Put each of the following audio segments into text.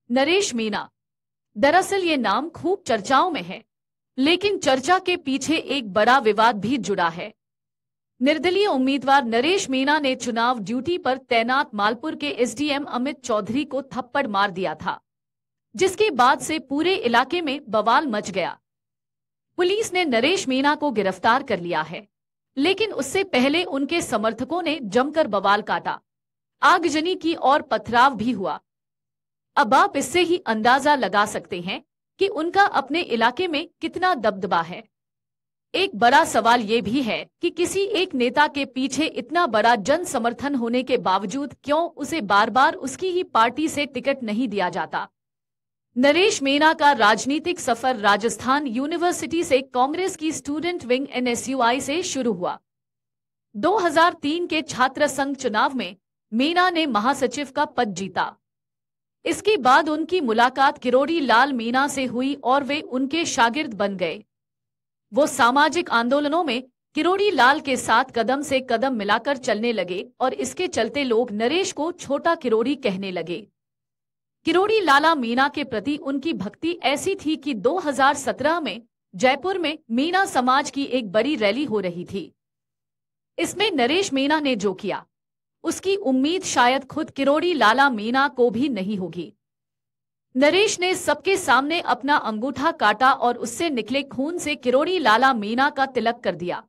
नरेश मीणा। दरअसल ये नाम खूब चर्चाओं में है, लेकिन चर्चा के पीछे एक बड़ा विवाद भी जुड़ा है। निर्दलीय उम्मीदवार नरेश मीणा ने चुनाव ड्यूटी पर तैनात मालपुर के एसडीएम अमित चौधरी को थप्पड़ मार दिया था, जिसके बाद से पूरे इलाके में बवाल मच गया। पुलिस ने नरेश मीणा को गिरफ्तार कर लिया है, लेकिन उससे पहले उनके समर्थकों ने जमकर बवाल काटा, आगजनी की और पथराव भी हुआ। अब आप इससे ही अंदाजा लगा सकते हैं कि उनका अपने इलाके में कितना दबदबा है। एक बड़ा सवाल ये भी है कि किसी एक नेता के पीछे इतना बड़ा जन समर्थन होने के बावजूद क्यों उसे बार बार उसकी ही पार्टी से टिकट नहीं दिया जाता। नरेश मीणा का राजनीतिक सफर राजस्थान यूनिवर्सिटी से कांग्रेस की स्टूडेंट विंग एनएसयूआई से शुरू हुआ। 2003 के छात्र संघ चुनाव में मीणा ने महासचिव का पद जीता। इसके बाद उनकी मुलाकात किरोड़ी लाल मीणा से हुई और वे उनके शागिर्द बन गए। वो सामाजिक आंदोलनों में किरोड़ी लाल के साथ कदम से कदम मिलाकर चलने लगे और इसके चलते लोग नरेश को छोटा किरोड़ी कहने लगे। किरोड़ी लाला मीणा के प्रति उनकी भक्ति ऐसी थी कि 2017 में जयपुर में मीणा समाज की एक बड़ी रैली हो रही थी। इसमें नरेश मीणा ने जो किया, उसकी उम्मीद शायद खुद किरोड़ी लाला मीणा को भी नहीं होगी। नरेश ने सबके सामने अपना अंगूठा काटा और उससे निकले खून से किरोड़ी लाला मीणा का तिलक कर दिया।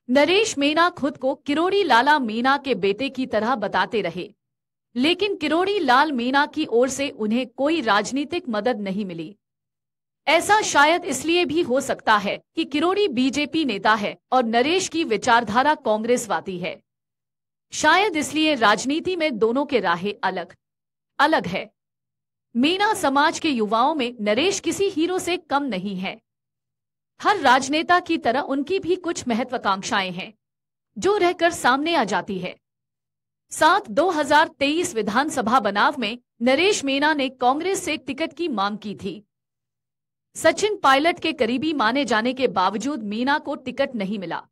नरेश मीणा खुद को किरोड़ी लाला मीणा के बेटे की तरह बताते रहे, लेकिन किरोड़ी लाल मीणा की ओर से उन्हें कोई राजनीतिक मदद नहीं मिली। ऐसा शायद इसलिए भी हो सकता है कि किरोड़ी बीजेपी नेता है और नरेश की विचारधारा कांग्रेसवादी है। शायद इसलिए राजनीति में दोनों के राहें अलग अलग है। मीणा समाज के युवाओं में नरेश किसी हीरो से कम नहीं है। हर राजनेता की तरह उनकी भी कुछ महत्वाकांक्षाएं हैं जो रहकर सामने आ जाती है। 2023 विधानसभा बनाव में नरेश मीणा ने कांग्रेस से टिकट की मांग की थी। सचिन पायलट के करीबी माने जाने के बावजूद मीणा को टिकट नहीं मिला।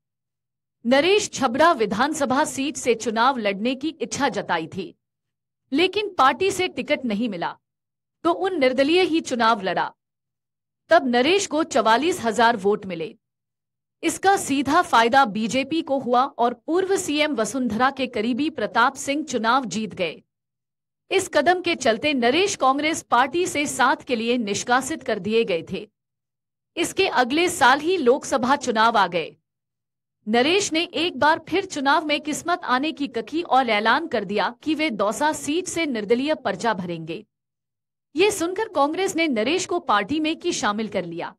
नरेश छबड़ा विधानसभा सीट से चुनाव लड़ने की इच्छा जताई थी, लेकिन पार्टी से टिकट नहीं मिला तो उन निर्दलीय ही चुनाव लड़ा। तब नरेश को 44,000 वोट मिले। इसका सीधा फायदा बीजेपी को हुआ और पूर्व सीएम वसुंधरा के करीबी प्रताप सिंह चुनाव जीत गए। इस कदम के चलते नरेश कांग्रेस पार्टी से 7 के लिए निष्कासित कर दिए गए थे। इसके अगले साल ही लोकसभा चुनाव आ गए। नरेश ने एक बार फिर चुनाव में किस्मत आने की कखी और ऐलान कर दिया कि वे दौसा सीट से निर्दलीय पर्चा भरेंगे। ये सुनकर कांग्रेस ने नरेश को पार्टी में की शामिल कर लिया,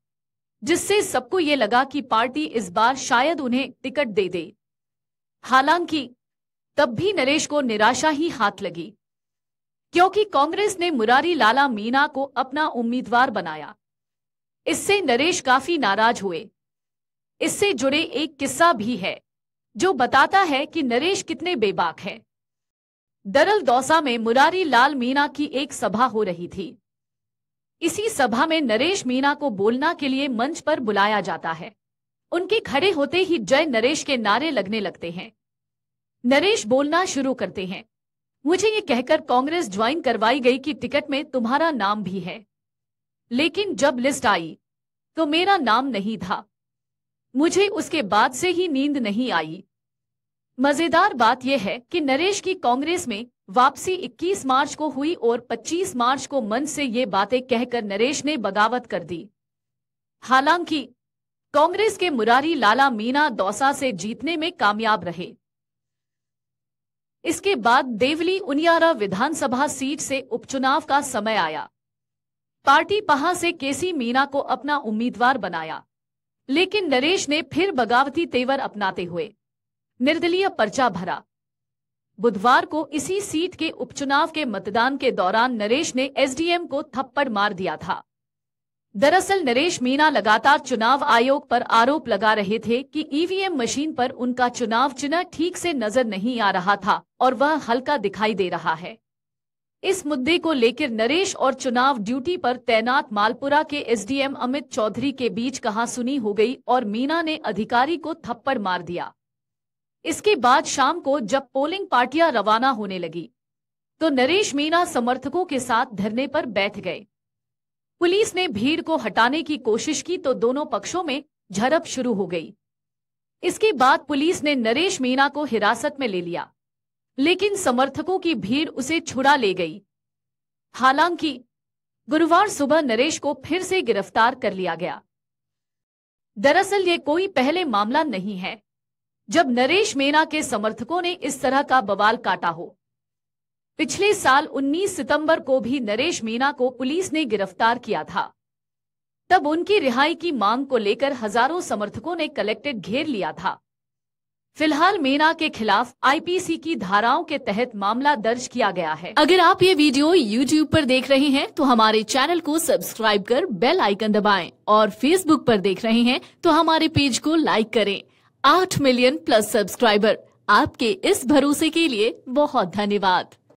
जिससे सबको ये लगा कि पार्टी इस बार शायद उन्हें टिकट दे दे। हालांकि तब भी नरेश को निराशा ही हाथ लगी, क्योंकि कांग्रेस ने मुरारी लाला मीणा को अपना उम्मीदवार बनाया। इससे नरेश काफी नाराज हुए। इससे जुड़े एक किस्सा भी है जो बताता है कि नरेश कितने बेबाक है। दरअसल दौसा में मुरारी लाल मीणा की एक सभा हो रही थी। इसी सभा में नरेश मीणा को बोलना के लिए मंच पर बुलाया जाता है। उनके खड़े होते ही जय नरेश के नारे लगने लगते हैं। नरेश बोलना शुरू करते हैं, मुझे ये कहकर कांग्रेस ज्वाइन करवाई गई कि टिकट में तुम्हारा नाम भी है, लेकिन जब लिस्ट आई तो मेरा नाम नहीं था। मुझे उसके बाद से ही नींद नहीं आई। मजेदार बात यह है कि नरेश की कांग्रेस में वापसी 21 मार्च को हुई और 25 मार्च को मंच से ये बातें कहकर नरेश ने बगावत कर दी। हालांकि कांग्रेस के मुरारी लाला मीणा दौसा से जीतने में कामयाब रहे। इसके बाद देवली उनियारा विधानसभा सीट से उपचुनाव का समय आया। पार्टी पहां से केसी मीणा को अपना उम्मीदवार बनाया, लेकिन नरेश ने फिर बगावती तेवर अपनाते हुए निर्दलीय पर्चा भरा। बुधवार को इसी सीट के उपचुनाव के मतदान के दौरान नरेश ने एसडीएम को थप्पड़ मार दिया था। दरअसल नरेश मीणा लगातार चुनाव आयोग पर आरोप लगा रहे थे कि ईवीएम मशीन पर उनका चुनाव चिन्ह ठीक से नजर नहीं आ रहा था और वह हल्का दिखाई दे रहा है। इस मुद्दे को लेकर नरेश और चुनाव ड्यूटी पर तैनात मालपुरा के एसडीएम अमित चौधरी के बीच कहासुनी हो गई और मीणा ने अधिकारी को थप्पड़ मार दिया। इसके बाद शाम को जब पोलिंग पार्टियां रवाना होने लगी तो नरेश मीणा समर्थकों के साथ धरने पर बैठ गए। पुलिस ने भीड़ को हटाने की कोशिश की तो दोनों पक्षों में झड़प शुरू हो गई। इसके बाद पुलिस ने नरेश मीणा को हिरासत में ले लिया, लेकिन समर्थकों की भीड़ उसे छुड़ा ले गई। हालांकि गुरुवार सुबह नरेश को फिर से गिरफ्तार कर लिया गया। दरअसल ये कोई पहले मामला नहीं है जब नरेश मीणा के समर्थकों ने इस तरह का बवाल काटा हो। पिछले साल 19 सितंबर को भी नरेश मीणा को पुलिस ने गिरफ्तार किया था। तब उनकी रिहाई की मांग को लेकर हजारों समर्थकों ने कलेक्ट्रेट घेर लिया था। फिलहाल मीणा के खिलाफ आईपीसी की धाराओं के तहत मामला दर्ज किया गया है। अगर आप ये वीडियो YouTube पर देख रहे हैं तो हमारे चैनल को सब्सक्राइब कर बेल आइकन दबाएं, और Facebook पर देख रहे हैं तो हमारे पेज को लाइक करें। 8 मिलियन प्लस सब्सक्राइबर, आपके इस भरोसे के लिए बहुत धन्यवाद।